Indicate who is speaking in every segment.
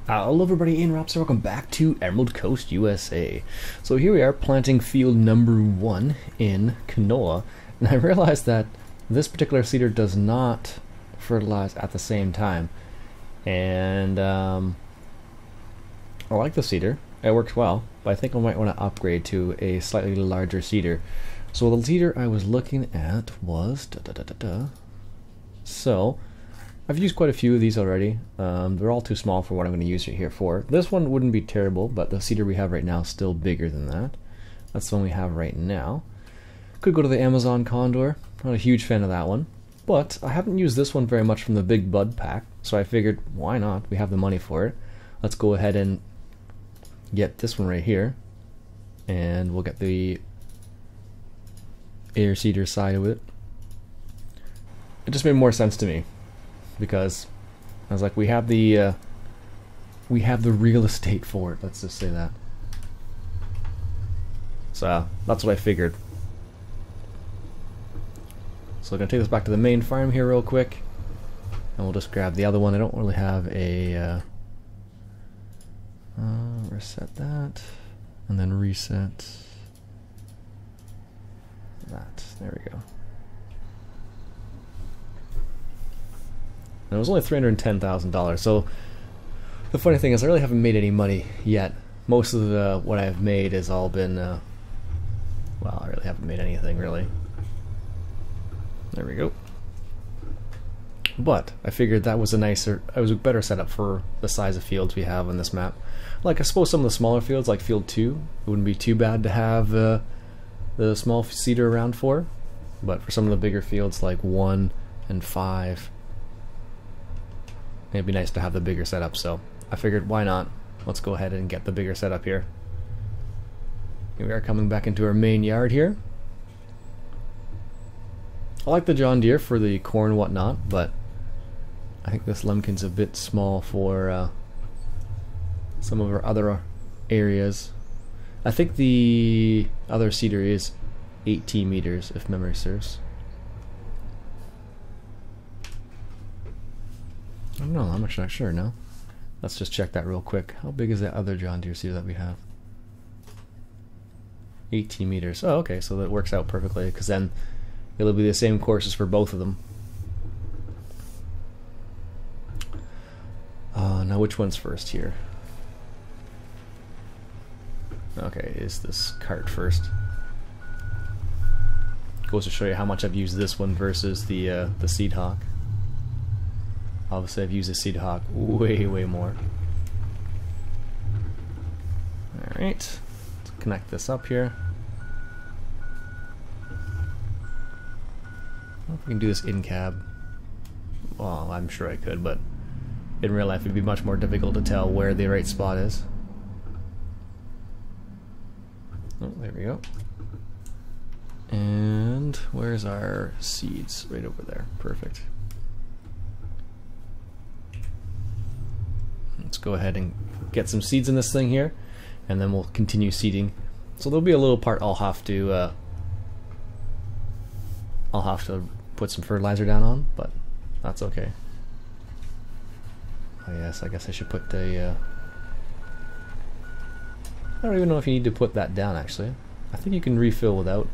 Speaker 1: Hello everybody, Iain Robson, welcome back to Emerald Coast, USA. So here we are planting field number 1 in canola, and I realized that this particular seeder does not fertilize at the same time. And I like the seeder, it works well, but I think I might want to upgrade to a slightly larger seeder. So the seeder I was looking at was So I've used quite a few of these already. They're all too small for what I'm going to use it here for. This one wouldn't be terrible, but the seeder we have right now is still bigger than that. That's the one we have right now. Could go to the Amazon Condor. Not a huge fan of that one. But I haven't used this one very much from the Big Bud pack, so I figured, why not? We have the money for it. Let's go ahead and get this one right here. And we'll get the air seeder side of it. It just made more sense to me, because I was like, we have the real estate for it. Let's just say that. So that's what I figured. So I'm gonna take this back to the main farm here real quick, and we'll just grab the other one. I don't really have a reset that, and then reset that. There we go. And it was only $310,000. So the funny thing is, I really haven't made any money yet. Most of what I've made has all been, well, I really haven't made anything really. There we go. But I figured that was a better setup for the size of fields we have on this map. Like, I suppose some of the smaller fields, like field 2, it wouldn't be too bad to have the small seeder around for. But for some of the bigger fields, like 1 and 5, it'd be nice to have the bigger setup, so I figured, why not? Let's go ahead and get the bigger setup here. Here we are coming back into our main yard here. I like the John Deere for the corn and whatnot, but I think this Lemkin's a bit small for some of our other areas. I think the other seeder is 18 meters, if memory serves. I don't know, I'm actually not sure now. Let's just check that real quick. How big is that other John Deere seeder that we have? 18 meters. Oh, okay, so that works out perfectly, because then it'll be the same courses for both of them. Now which one's first here? Okay, is this cart first? Goes to show you how much I've used this one versus the Seed Hawk. Obviously I've used the Seed Hawk way more. Alright, let's connect this up here. I don't know if we can do this in cab. Well, I'm sure I could, but in real life it'd be much more difficult to tell where the right spot is. Oh, there we go. And where's our seeds? Right over there. Perfect. Let's go ahead and get some seeds in this thing here, and then we'll continue seeding. So there'll be a little part I'll have to put some fertilizer down on, but that's okay. Oh yes, I guess I should put a I don't even know if you need to put that down, actually. I think you can refill without.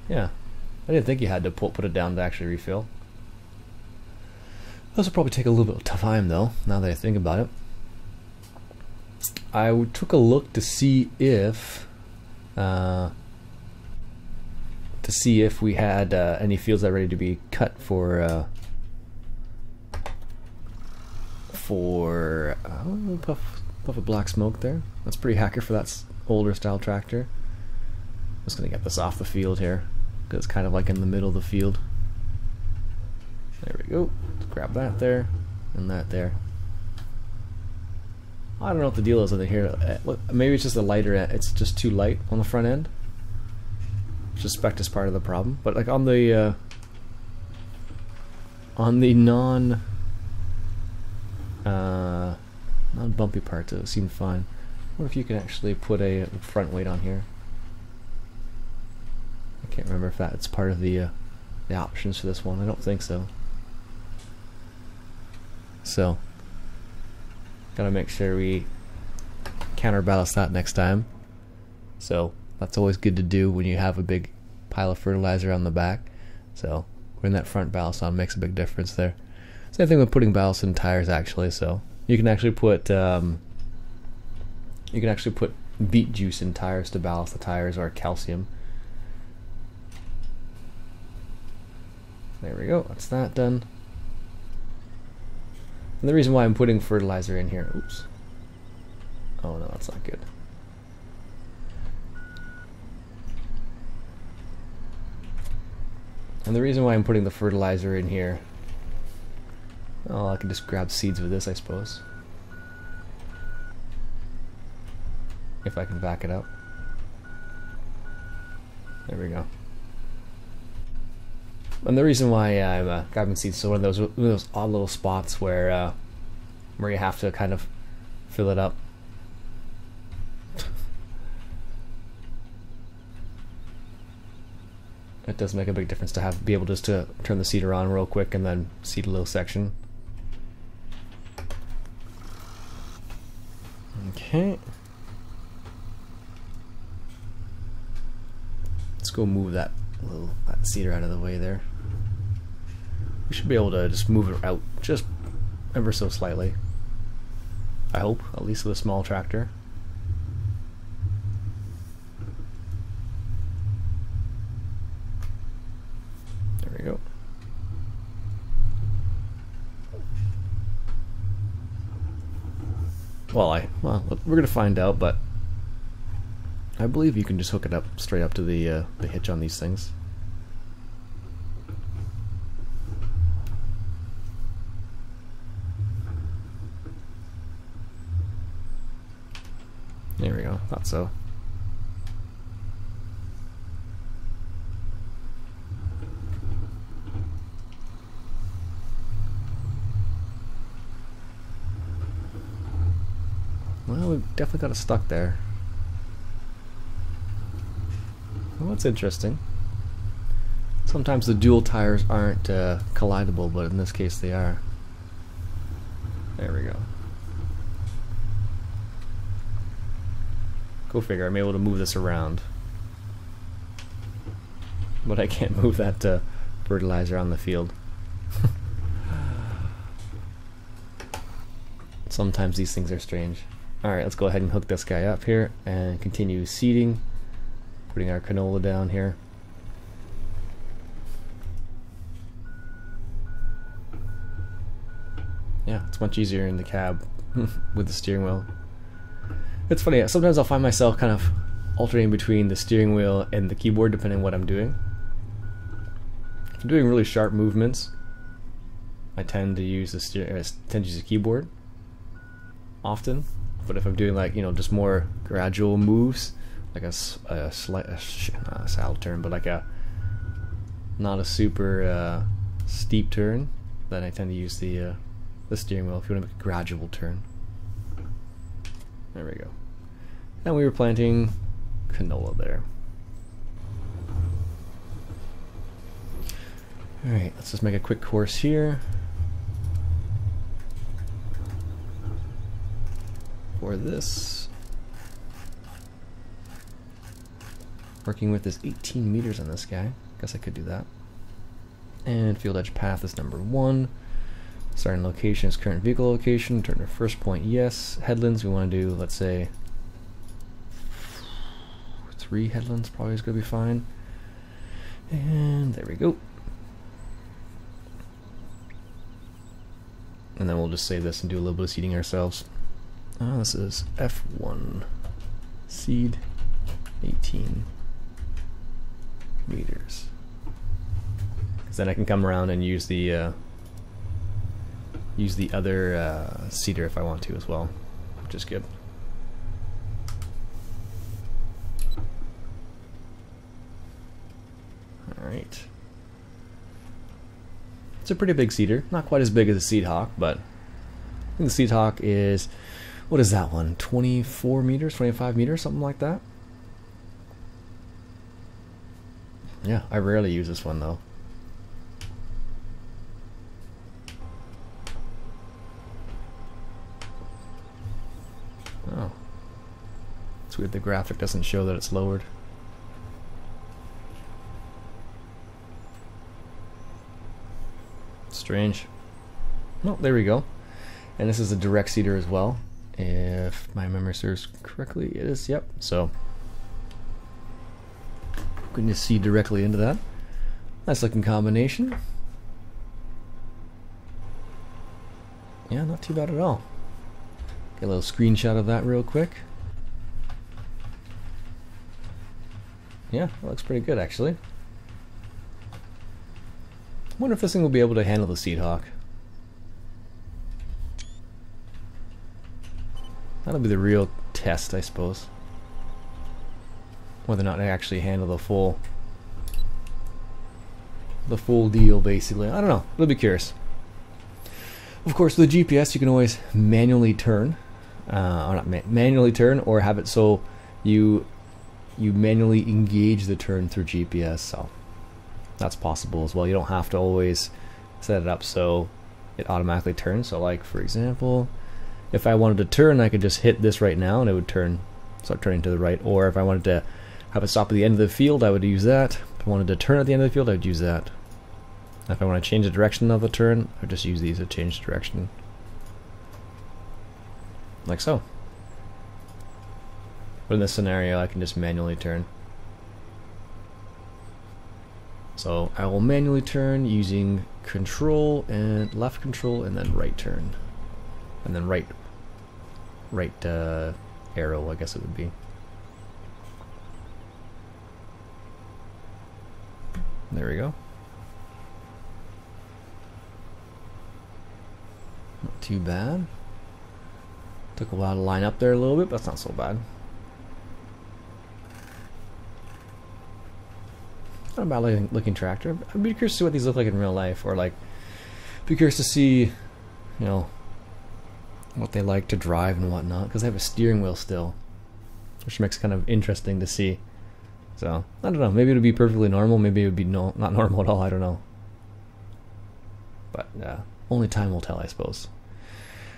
Speaker 1: Yeah, I didn't think you had to put it down to actually refill. This will probably take a little bit of time though, now that I think about it. I took a look to see if we had any fields that are ready to be cut for puff of black smoke there. That's pretty hacker for that older style tractor. I'm just gonna get this off the field here, because it's kind of like in the middle of the field. There we go. Let's grab that there, and that there. I don't know what the deal is with it here. Look, maybe it's just a lighter end. It's just too light on the front end. I suspect is part of the problem. But like on the non-bumpy parts, it seemed fine. What if you can actually put a front weight on here? I can't remember if that's part of the options for this one. I don't think so. So Gotta make sure we counterbalance that next time. So that's always good to do when you have a big pile of fertilizer on the back. So putting that front ballast on makes a big difference there. Same thing with putting ballast in tires actually. So you can actually put beet juice in tires to ballast the tires, or calcium. There we go, that's that done. And the reason why I'm putting fertilizer in here, oops. Oh no, that's not good. And the reason why I'm putting the fertilizer in here, oh, I can just grab seeds with this, I suppose. If I can back it up. There we go. And the reason why I'm grabbing seeds, so one of those odd little spots where you have to kind of fill it up. It does make a big difference to be able just to turn the seeder on real quick and then seed a little section. Okay. Let's go move that seeder out of the way there. We should be able to just move it out just ever so slightly. I hope, at least with a small tractor. There we go. Well, we're gonna find out, but I believe you can just hook it up straight up to the hitch on these things. There we go, thought so. Well, we've definitely got it stuck there. Well, that's interesting. Sometimes the dual tires aren't collidable, but in this case they are. There we go. Go figure, I'm able to move this around. But I can't move that fertilizer on the field. Sometimes these things are strange. Alright, let's go ahead and hook this guy up here and continue seeding. Putting our canola down here. Yeah, it's much easier in the cab with the steering wheel. It's funny, sometimes I'll find myself kind of alternating between the steering wheel and the keyboard depending on what I'm doing. If I'm doing really sharp movements, I tend to use the keyboard often. But if I'm doing like, you know, just more gradual moves, like a slight, not a saddle turn, but like not a super steep turn, then I tend to use the steering wheel if you want to make a gradual turn. There we go. And we were planting canola there. Alright, let's just make a quick course here. For this. Working with this 18 meters on this guy. Guess I could do that. And field edge path is number 1. Starting location is current vehicle location. Turn to first point, yes. Headlands, we want to do, let's say, 3 headlands probably is going to be fine. And there we go. And then we'll just save this and do a little bit of seeding ourselves. This is F1 seed 18 meters. Because then I can come around and use the other seeder if I want to as well, which is good. Alright. It's a pretty big seeder. Not quite as big as the Seed Hawk, but I think the Seed Hawk is, what is that one? 24 meters, 25 meters, something like that? Yeah, I rarely use this one though. It's weird the graphic doesn't show that it's lowered. Strange. Oh, there we go. And this is a direct seater as well. If my memory serves correctly, it is, yep. So, going to see directly into that. Nice looking combination. Yeah, not too bad at all. Get a little screenshot of that real quick. Yeah, that looks pretty good actually. I wonder if this thing will be able to handle the seat hawk. That'll be the real test, I suppose. Whether or not I actually handle the full deal, basically. I don't know. I'll be curious. Of course, with the GPS, you can always manually turn, or not manually turn, or have it so you manually engage the turn through GPS. So that's possible as well. You don't have to always set it up so it automatically turns. So, like for example, if I wanted to turn, I could just hit this right now and it would start turning to the right. Or if I wanted to have it stop at the end of the field, I would use that. If I wanted to turn at the end of the field, I would use that. If I want to change the direction of the turn, I would just use these to change the direction. Like so. But in this scenario, I can just manually turn. So I will manually turn using control and left control and then right turn. And then right arrow, I guess it would be. There we go. Not too bad. Took a while to line up there a little bit, but that's not so bad. Not a bad looking tractor. I'd be curious to see what these look like in real life, or like, be curious to see, you know, what they like to drive and whatnot, because they have a steering wheel still, which makes it kind of interesting to see. So I don't know. Maybe it would be perfectly normal. Maybe it would be not normal at all. I don't know. But only time will tell, I suppose.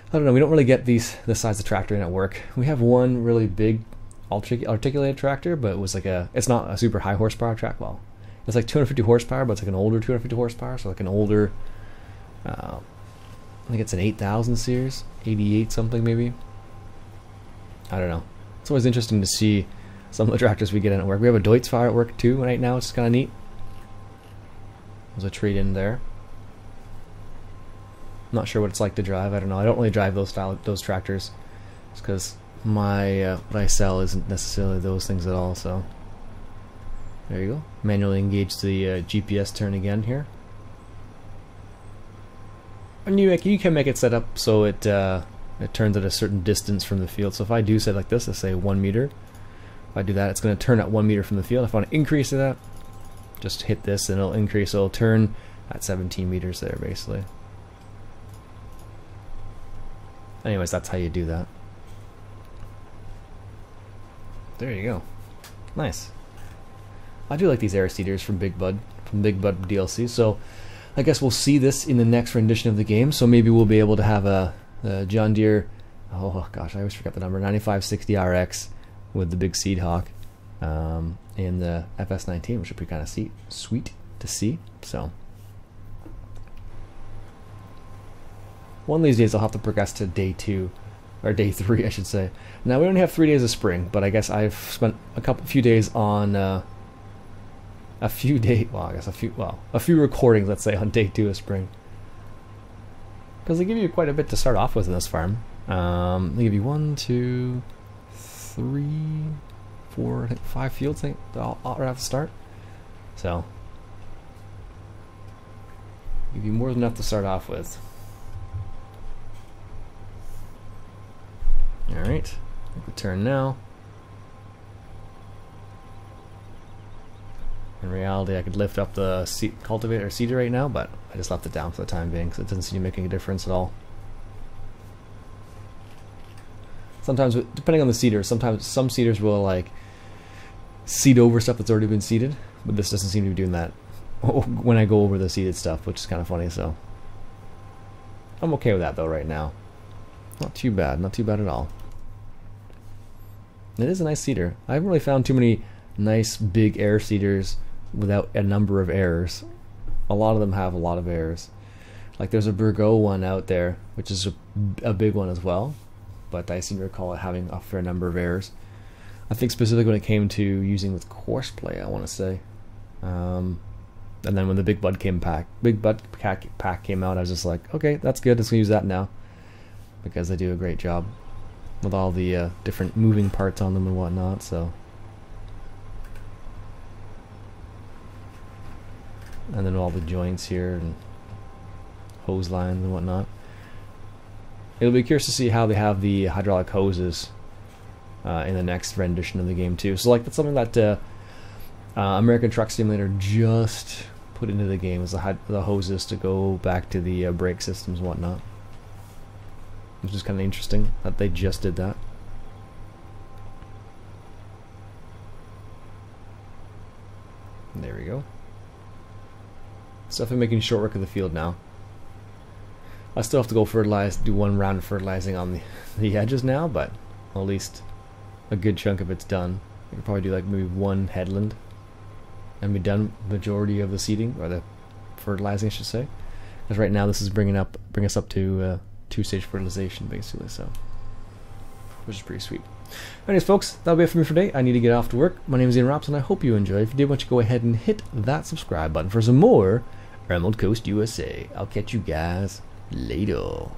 Speaker 1: I don't know. We don't really get this size of tractor in at work. We have one really big articulated tractor, but it was like it's not a super high horsepower track. Well, it's like 250 horsepower, but it's like an older 250 horsepower. So like an older, I think it's an 8000 series, 88 something maybe. I don't know. It's always interesting to see some of the tractors we get in at work. We have a Deutz-Fahrer at work too right now, which is kind of neat. There's a trade-in there. I'm not sure what it's like to drive. I don't know. I don't really drive those tractors, just because my what I sell isn't necessarily those things at all. So there you go. Manually engage the GPS turn again here. And you can make it set up so it turns at a certain distance from the field. So if I do set like this, let's say 1 meter. If I do that, it's going to turn at 1 meter from the field. If I want to increase that, just hit this and it'll increase. So it'll turn at 17 meters there, basically. Anyways, that's how you do that. There you go. Nice. I do like these air seeders from Big Bud DLC. So I guess we'll see this in the next rendition of the game. So maybe we'll be able to have a John Deere, oh gosh, I always forget the number, 9560 RX with the big seed hawk in the FS19, which would be kind of sweet to see. So one of these days I'll have to progress to day 2, or day 3 I should say. Now we only have 3 days of spring, but I guess I've spent a few days on a few recordings, let's say, on day 2 of spring, because they give you quite a bit to start off with in this farm. They give you 1, 2, 3, 4, I think 5 fields. I think I'll have to start. So give you more than enough to start off with. Alright, return now. In reality, I could lift up the cultivator or seeder right now, but I just left it down for the time being, because it doesn't seem to be making a difference at all. Sometimes, depending on the seeder, sometimes some seeders will like seed over stuff that's already been seeded, but this doesn't seem to be doing that when I go over the seeded stuff, which is kind of funny. So I'm okay with that though right now. Not too bad at all. It is a nice seeder. I haven't really found too many nice big air seeders without a number of errors. A lot of them have a lot of errors. Like there's a Burgo one out there, which is a big one as well, but I seem to recall it having a fair number of errors. I think specifically when it came to using with Courseplay, I want to say. And then when the Big Bud pack came out, I was just like, okay, that's good. Let's use that now, because they do a great job with all the different moving parts on them and whatnot. So, and then all the joints here and hose lines and whatnot. It'll be curious to see how they have the hydraulic hoses in the next rendition of the game too. So like that's something that American Truck Simulator just put into the game, is the hoses to go back to the brake systems and whatnot. Which is kind of interesting that they just did that. There we go. So definitely making short work of the field now. I still have to go do one round of fertilizing on the edges now, but at least a good chunk of it's done. I could probably do like maybe one headland and be done majority of the seeding, or the fertilizing I should say. Because right now this is bring us up to 2-stage fertilization basically, so which is pretty sweet. Anyways folks, that'll be it for me for today. I need to get off to work. My name is Iain Robson. I hope you enjoyed. If you did, why don't you go ahead and hit that subscribe button for some more Emerald Coast USA. I'll catch you guys later.